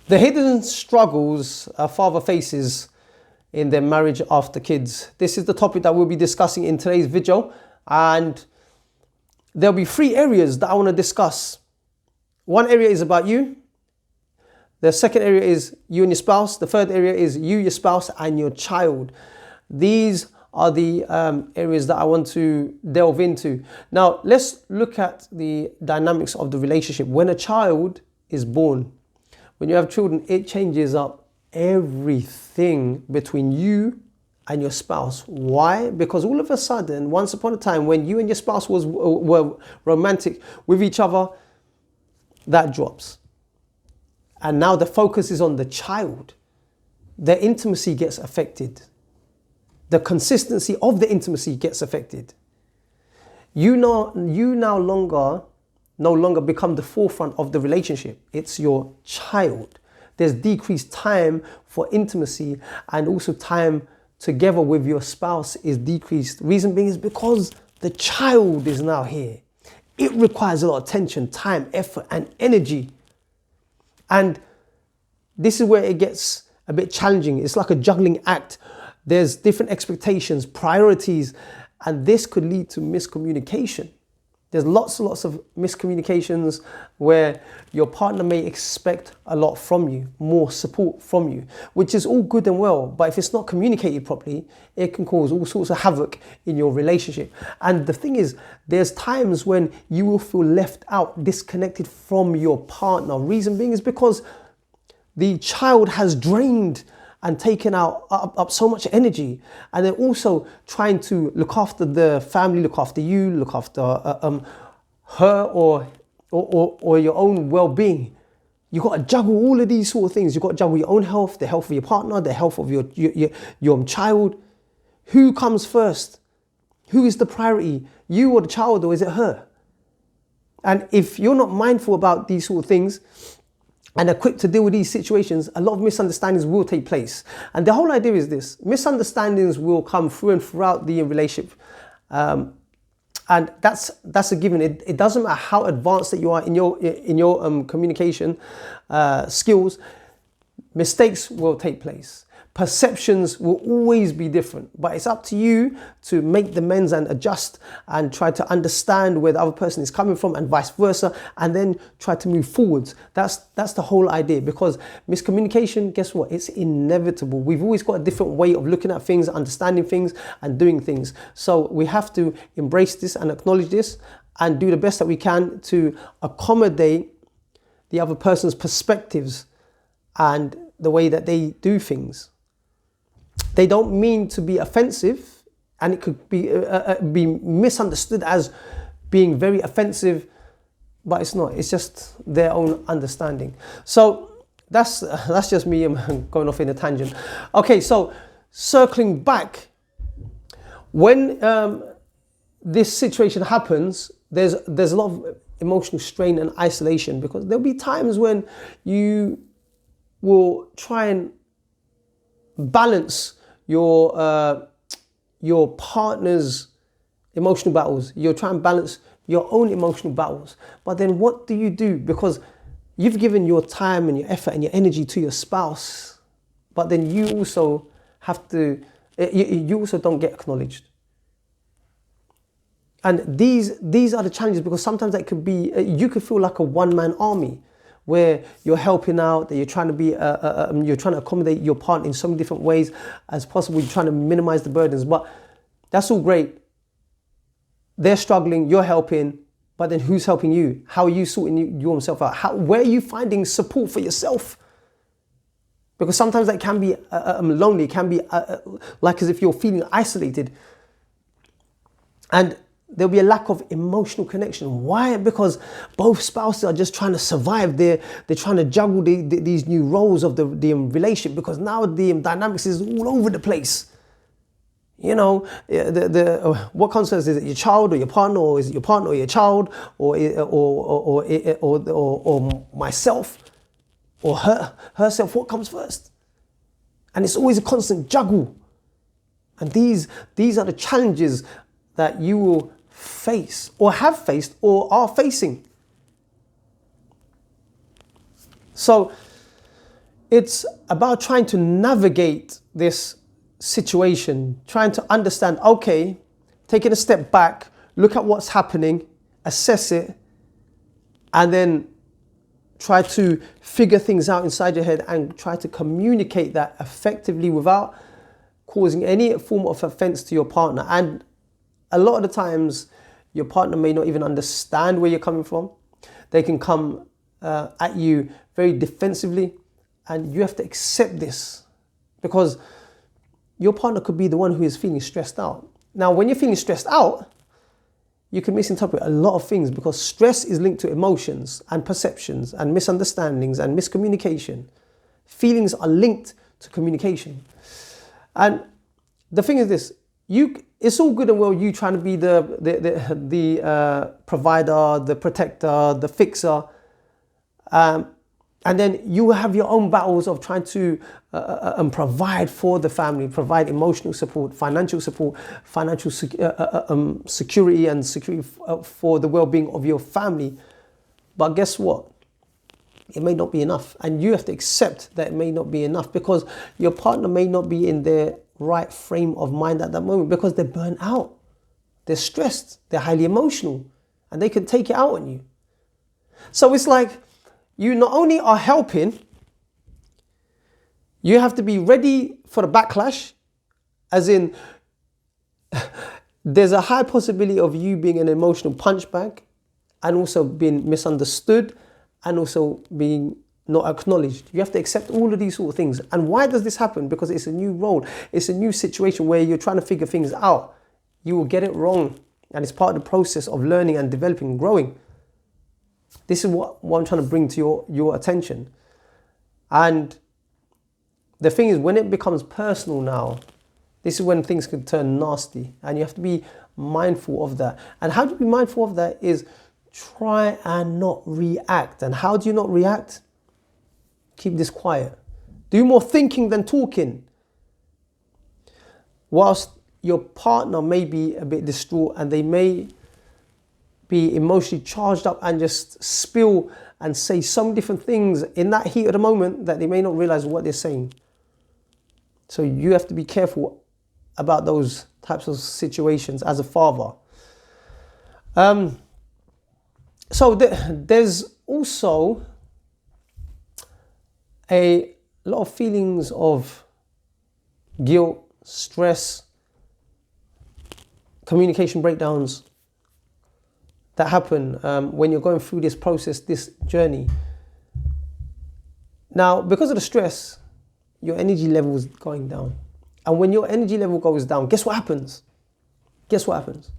The hidden struggles a father faces in their marriage after kids. This is the topic that we'll be discussing in today's video, and there'll be 3 areas that I want to discuss. One area is about you. The second area is you and your spouse. The third area is you, your spouse, and your child. These are the areas that I want to delve into. Now, let's look at the dynamics of the relationship. When a child is born, when you have children, it changes up everything between you and your spouse. Why? Because all of a sudden, once upon a time, when you and your spouse were romantic with each other, that drops. And now the focus is on the child. Their intimacy gets affected. The consistency of the intimacy gets affected. You no longer become the forefront of the relationship. It's your child. There's decreased time for intimacy, and also time together with your spouse is decreased. Reason being is because the child is now here. It requires a lot of attention, time, effort, and energy. And this is where it gets a bit challenging. It's like a juggling act. There's different expectations, priorities, and this could lead to miscommunication. There's lots and lots of miscommunications where your partner may expect a lot from you, more support from you, which is all good and well. But if it's not communicated properly, it can cause all sorts of havoc in your relationship. And the thing is, there's times when you will feel left out, disconnected from your partner. Reason being is because the child has drained and taken up so much energy, and they're also trying to look after the family, look after you, look after her or your own well-being. You've got to juggle all of these sort of things. You've got to juggle your own health, the health of your partner, the health of your child. Who comes first? Who is the priority? You or the child, or is it her? And if you're not mindful about these sort of things and are quick to deal with these situations, a lot of misunderstandings will take place. And the whole idea is this: misunderstandings will come through and throughout the relationship. And that's a given. It doesn't matter how advanced that you are in your communication skills, mistakes will take place. Perceptions will always be different, but it's up to you to make the amends and adjust and try to understand where the other person is coming from, and vice versa, and then try to move forwards. That's the whole idea, because miscommunication, guess what? It's inevitable. We've always got a different way of looking at things, understanding things, and doing things. So we have to embrace this and acknowledge this and do the best that we can to accommodate the other person's perspectives and the way that they do things. They don't mean to be offensive, and it could be misunderstood as being very offensive, but it's not. It's just their own understanding. So that's just me going off in a tangent. Okay, so circling back, when this situation happens, there's a lot of emotional strain and isolation, because there'll be times when you will try and balance your partner's emotional battles. You'll try and balance your own emotional battles. But then what do you do? Because you've given your time and your effort and your energy to your spouse, but then you also have to, you also don't get acknowledged. And these are the challenges, because sometimes that could be, you could feel like a one-man army, where you're helping out, that you're trying to be, you're trying to accommodate your partner in so many different ways as possible. You're trying to minimize the burdens, but that's all great. They're struggling, you're helping, but then who's helping you? How are you sorting yourself out? Where are you finding support for yourself? Because sometimes that can be lonely, it can be like as if you're feeling isolated. And there'll be a lack of emotional connection. Why? Because both spouses are just trying to survive. They're trying to juggle these new roles of the relationship, because now the dynamics is all over the place. You know, what concerns, is it your child or your partner, or is it your partner or your child, or myself, or herself? What comes first? And it's always a constant juggle. And these are the challenges that you will face, or have faced, or are facing. So it's about trying to navigate this situation, trying to understand, okay, taking a step back, look at what's happening, assess it, and then try to figure things out inside your head and try to communicate that effectively without causing any form of offense to your partner. And a lot of the times, your partner may not even understand where you're coming from. They can come at you very defensively, and you have to accept this, because your partner could be the one who is feeling stressed out. Now, when you're feeling stressed out, you can misinterpret a lot of things, because stress is linked to emotions and perceptions and misunderstandings and miscommunication. Feelings are linked to communication. And the thing is this, it's all good and well you trying to be the provider, the protector, the fixer, and then you have your own battles of trying to provide for the family, provide emotional support, financial security and security for the well-being of your family. But guess what? It may not be enough. And you have to accept that it may not be enough, because your partner may not be in their right frame of mind at that moment, because they're burnt out, they're stressed, they're highly emotional, and they can take it out on you. So it's like, you not only are helping, you have to be ready for the backlash, as in there's a high possibility of you being an emotional punch bag, and also being misunderstood, and also being not acknowledged. You have to accept all of these sort of things. And why does this happen? Because it's a new role. It's a new situation where you're trying to figure things out. You will get it wrong. And it's part of the process of learning and developing and growing. This is what I'm trying to bring to your attention. And the thing is, when it becomes personal now, this is when things can turn nasty. And you have to be mindful of that. And how do you be mindful of that is try and not react. And how do you not react? Keep this quiet. Do more thinking than talking. Whilst your partner may be a bit distraught and they may be emotionally charged up and just spill and say some different things in that heat of the moment that they may not realize what they're saying. So you have to be careful about those types of situations as a father. So there's also a lot of feelings of guilt, stress, communication breakdowns that happen when you're going through this process, this journey. Now, because of the stress, your energy level is going down. And when your energy level goes down, guess what happens? Guess what happens?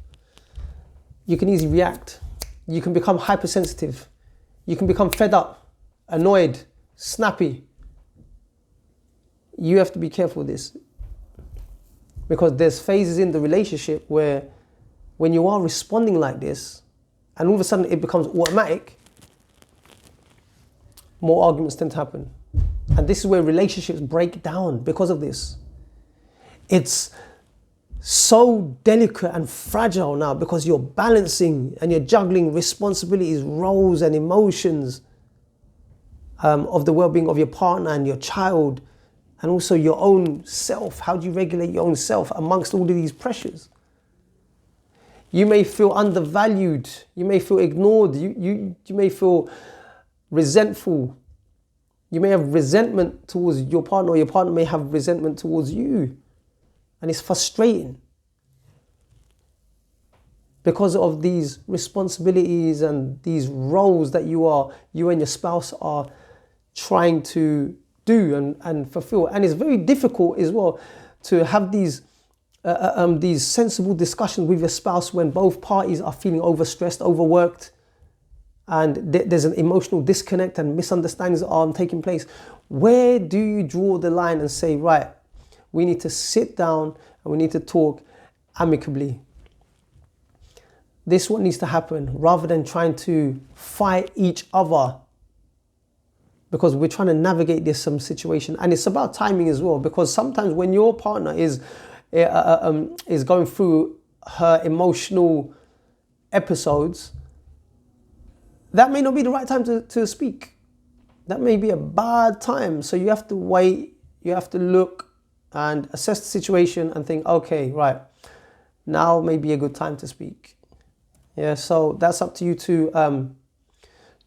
You can easily react. You can become hypersensitive. You can become fed up, annoyed, snappy. You have to be careful with this, because there's phases in the relationship where when you are responding like this and all of a sudden it becomes automatic, more arguments tend to happen. And this is where relationships break down because of this. It's so delicate and fragile now, because you're balancing and you're juggling responsibilities, roles and emotions of the well-being of your partner and your child, and also your own self. How do you regulate your own self amongst all of these pressures? You may feel undervalued. You may feel ignored. You may feel resentful. You may have resentment towards your partner, or your partner may have resentment towards you. And it's frustrating because of these responsibilities and these roles that you and your spouse are trying to do and fulfill. And it's very difficult as well to have these sensible discussions with your spouse when both parties are feeling overstressed, overworked, and there's an emotional disconnect and misunderstandings are taking place. Where do you draw the line and say, right, we need to sit down and we need to talk amicably? This is what needs to happen, rather than trying to fight each other, because we're trying to navigate this situation. And it's about timing as well, because sometimes when your partner is going through her emotional episodes, that may not be the right time to speak. that may be a bad time. So you have to wait, you have to look and assess the situation and think, okay, right, now may be a good time to speak. Yeah, so that's up to you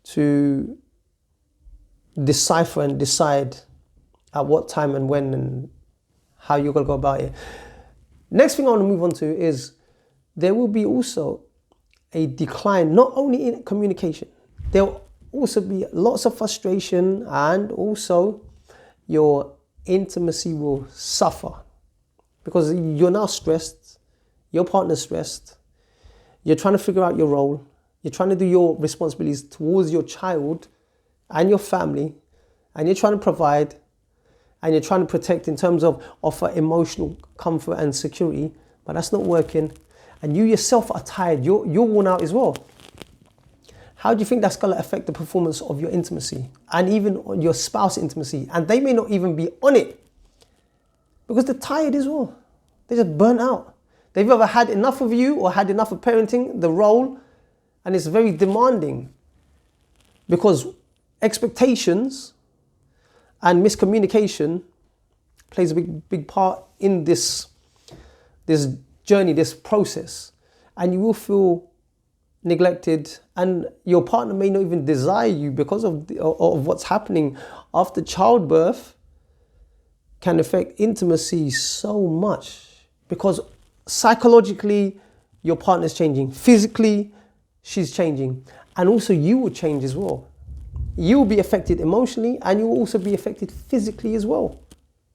to decipher and decide at what time and when and how you're going to go about it. Next thing I want to move on to is there will be also a decline, not only in communication, there will also be lots of frustration, and also your intimacy will suffer because you're now stressed, your partner's stressed, you're trying to figure out your role, you're trying to do your responsibilities towards your child and your family, and you're trying to provide, and you're trying to protect in terms of offer emotional comfort and security, but that's not working. And you yourself are tired, you're worn out as well. How do you think that's going to affect the performance of your intimacy and even on your spouse's intimacy? And they may not even be on it because they're tired as well. They're just burnt out. They've either had enough of you or had enough of parenting, the role, and it's very demanding because expectations and miscommunication plays a big part in this journey, this process, and you will feel neglected, and your partner may not even desire you because of what's happening after childbirth. Can affect intimacy so much because psychologically your partner's changing, physically she's changing, and also you will change as well. You will be affected emotionally, and you will also be affected physically as well.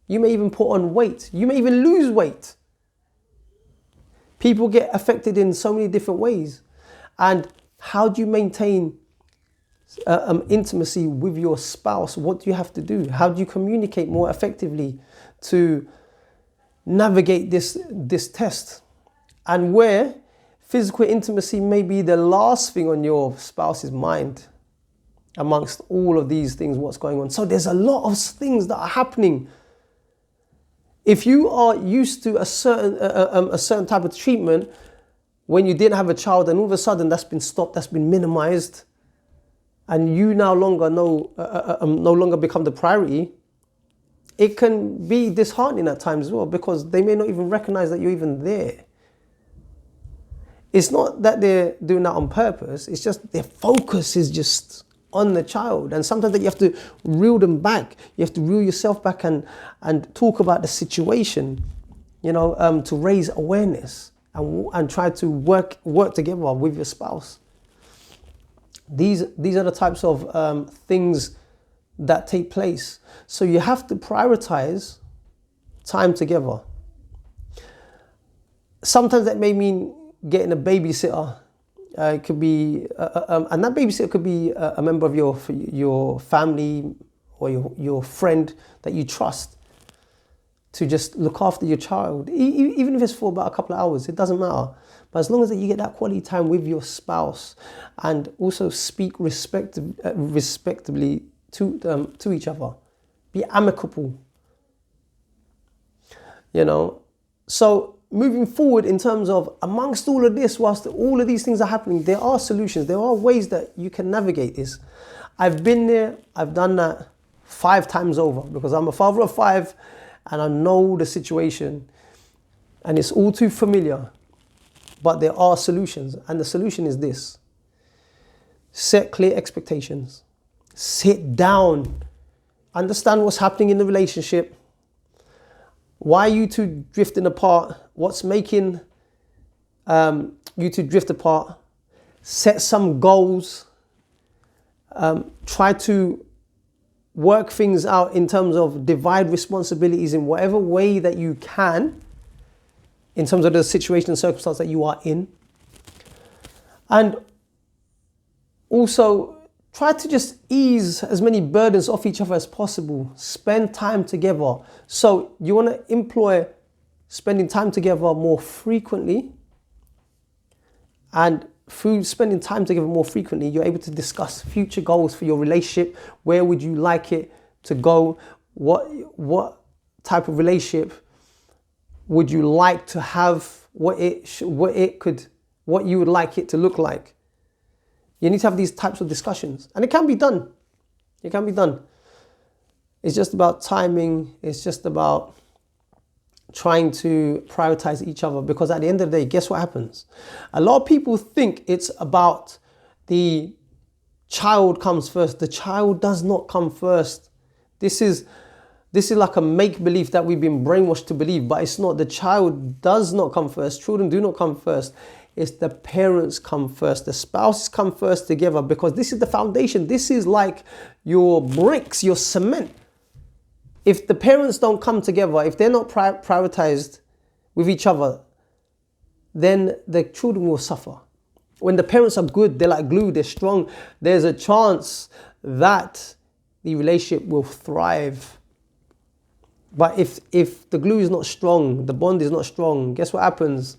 You may even put on weight, you may even lose weight. People get affected in so many different ways. And how do you maintain intimacy with your spouse? What do you have to do? How do you communicate more effectively to navigate this test? And where physical intimacy may be the last thing on your spouse's mind amongst all of these things, what's going on. So there's a lot of things that are happening. If you are used to a certain type of treatment when you didn't have a child, and all of a sudden that's been stopped, that's been minimized, and you no longer become the priority, it can be disheartening at times as well because they may not even recognize that you're even there. It's not that they're doing that on purpose, it's just their focus is just on the child, and sometimes that you have to reel them back, you have to reel yourself back and talk about the situation, to raise awareness and try to work together with your spouse. These are the types of things that take place. So you have to prioritize time together. Sometimes that may mean getting a babysitter. It could be, and that babysitter could be a member of your family or your friend that you trust to just look after your child, even if it's for about a couple of hours, it doesn't matter. But as long as that you get that quality time with your spouse and also speak respectably to each other, be amicable, So moving forward in terms of amongst all of this, whilst all of these things are happening, there are solutions, there are ways that you can navigate this. I've been there, I've done that 5 times over because I'm a father of 5 and I know the situation and it's all too familiar, but there are solutions, and the solution is this: set clear expectations, sit down, understand what's happening in the relationship. Why are you two drifting apart? What's making you two drift apart? Set some goals. Try to work things out in terms of divide responsibilities in whatever way that you can in terms of the situation and circumstance that you are in. And also try to just ease as many burdens off each other as possible. Spend time together. So you want to employ spending time together more frequently. And through spending time together more frequently, you're able to discuss future goals for your relationship. Where would you like it to go? What type of relationship would you like to have? What you would like it to look like? You need to have these types of discussions, and it can be done. It can be done. It's just about timing. It's just about trying to prioritize each other, because at the end of the day, guess what happens? A lot of people think it's about the child comes first. The child does not come first. This is like a make-believe that we've been brainwashed to believe, but it's not. The child does not come first. Children do not come first. It's the parents come first. The spouses come first together, because this is the foundation. This is like your bricks, your cement. If the parents don't come together, if they're not prioritized with each other, then the children will suffer. When the parents are good, they're like glue, they're strong, there's a chance that the relationship will thrive. But if the glue is not strong, the bond is not strong, guess what happens?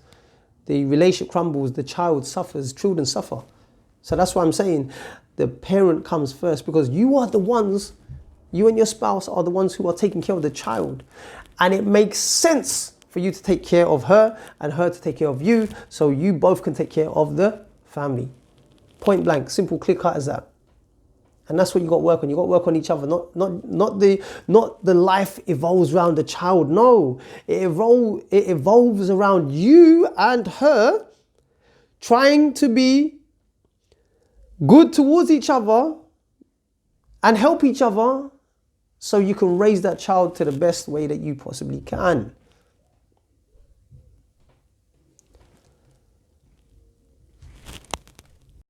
The relationship crumbles, the child suffers, children suffer. So that's why I'm saying the parent comes first, because you are the ones, you and your spouse are the ones who are taking care of the child. And it makes sense for you to take care of her and her to take care of you, so you both can take care of the family. Point blank, simple, clear cut as that. And that's what you got to work on. You got to work on each other, not the life evolves around the child. No, it evolves around you and her trying to be good towards each other and help each other, so you can raise that child to the best way that you possibly can.